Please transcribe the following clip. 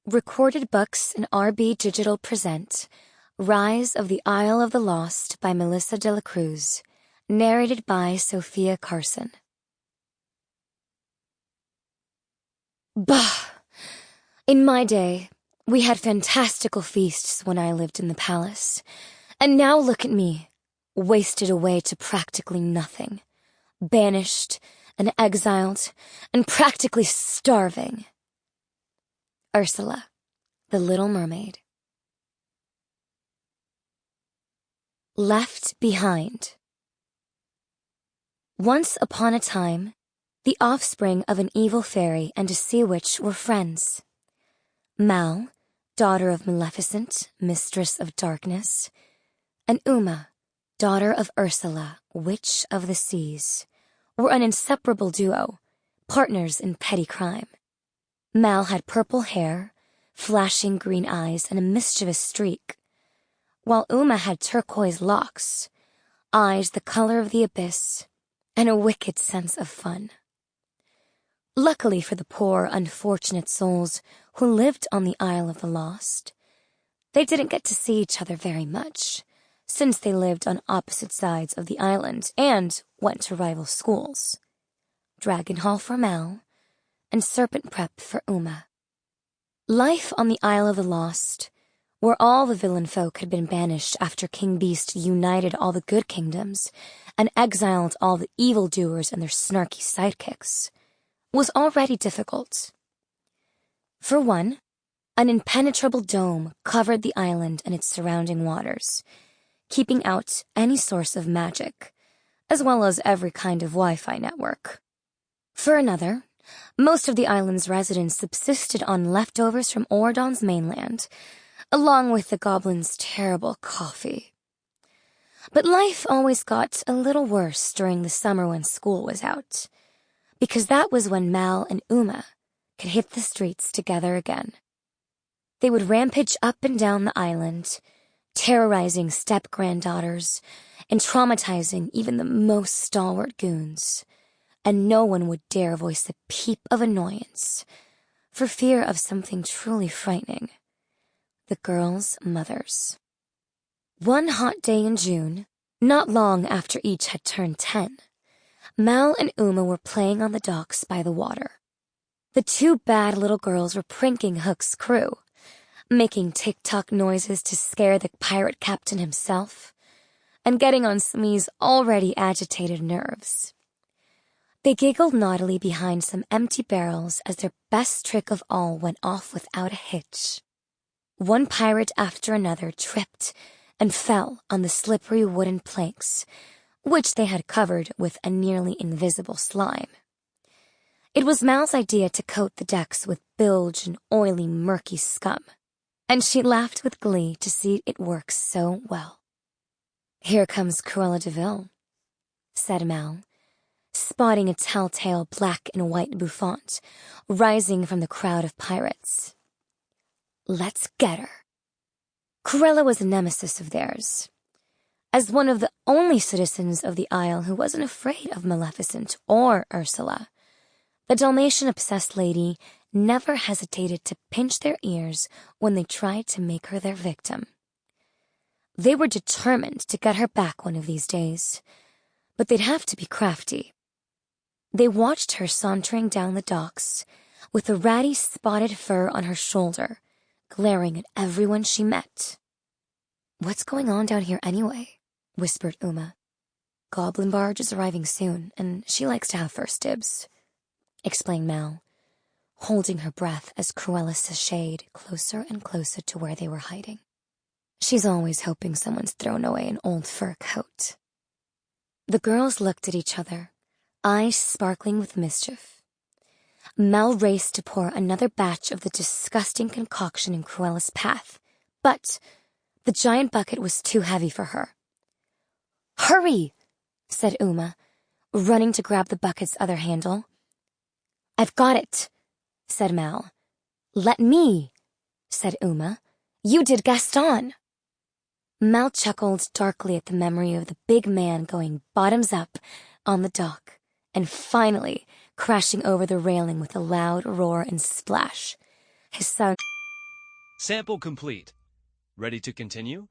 Recorded books and RB Digital present Rise of the Isle of the Lost by Melissa de la Cruz, narrated by Sofia Carson. Bah! In my day, we had fantastical feasts when I lived in the palace, and now look at me, wasted away to practically nothing, banished and exiled and practically starving. Ursula, the Little Mermaid. Left behind. Once upon a time, the offspring of an evil fairy and a sea witch were friends. Mal, daughter of Maleficent, mistress of darkness, and Uma, daughter of Ursula, witch of the seas, were an inseparable duo, partners in petty crime. Mal had purple hair, flashing green eyes, and a mischievous streak, while Uma had turquoise locks, eyes the color of the abyss, and a wicked sense of fun. Luckily for the poor, unfortunate souls who lived on the Isle of the Lost, they didn't get to see each other very much, since they lived on opposite sides of the island and went to rival schools. Dragon Hall for Mal, and Serpent Prep for Uma. Life on the Isle of the Lost, where all the villain folk had been banished after King Beast united all the good kingdoms and exiled all the evildoers and their snarky sidekicks, was already difficult. For one, an impenetrable dome covered the island and its surrounding waters, keeping out any source of magic, as well as every kind of Wi-Fi network. For another, most of the island's residents subsisted on leftovers from Auradon's mainland, along with the goblins' terrible coffee. But life always got a little worse during the summer when school was out, because that was when Mal and Uma could hit the streets together again. They would rampage up and down the island, terrorizing step-granddaughters and traumatizing even the most stalwart goons, and no one would dare voice a peep of annoyance, for fear of something truly frightening: the girls' mothers. One hot day in June, not long after each had turned 10, Mal and Uma were playing on the docks by the water. The two bad little girls were pranking Hook's crew, making tick-tock noises to scare the pirate captain himself, and getting on Smee's already agitated nerves. They giggled naughtily behind some empty barrels as their best trick of all went off without a hitch. One pirate after another tripped and fell on the slippery wooden planks, which they had covered with a nearly invisible slime. It was Mal's idea to coat the decks with bilge and oily, murky scum, and she laughed with glee to see it work so well. "Here comes Cruella de Vil," said Mal, spotting a telltale black and white bouffant rising from the crowd of pirates. "Let's get her." Cruella was a nemesis of theirs. As one of the only citizens of the Isle who wasn't afraid of Maleficent or Ursula, the Dalmatian-obsessed lady never hesitated to pinch their ears when they tried to make her their victim. They were determined to get her back one of these days, but they'd have to be crafty. They watched her sauntering down the docks, with a ratty spotted fur on her shoulder, glaring at everyone she met. "What's going on down here anyway?" whispered Uma. "Goblin barge is arriving soon, and she likes to have first dibs," explained Mal, holding her breath as Cruella sashayed closer and closer to where they were hiding. "She's always hoping someone's thrown away an old fur coat." The girls looked at each other, eyes sparkling with mischief. Mal raced to pour another batch of the disgusting concoction in Cruella's path, but the giant bucket was too heavy for her. "Hurry!" said Uma, running to grab the bucket's other handle. "I've got it," said Mal. "Let me," said Uma. "You did Gaston." Mal chuckled darkly at the memory of the big man going bottoms up on the dock and finally crashing over the railing with a loud roar and splash, his son Sample complete. Ready to continue?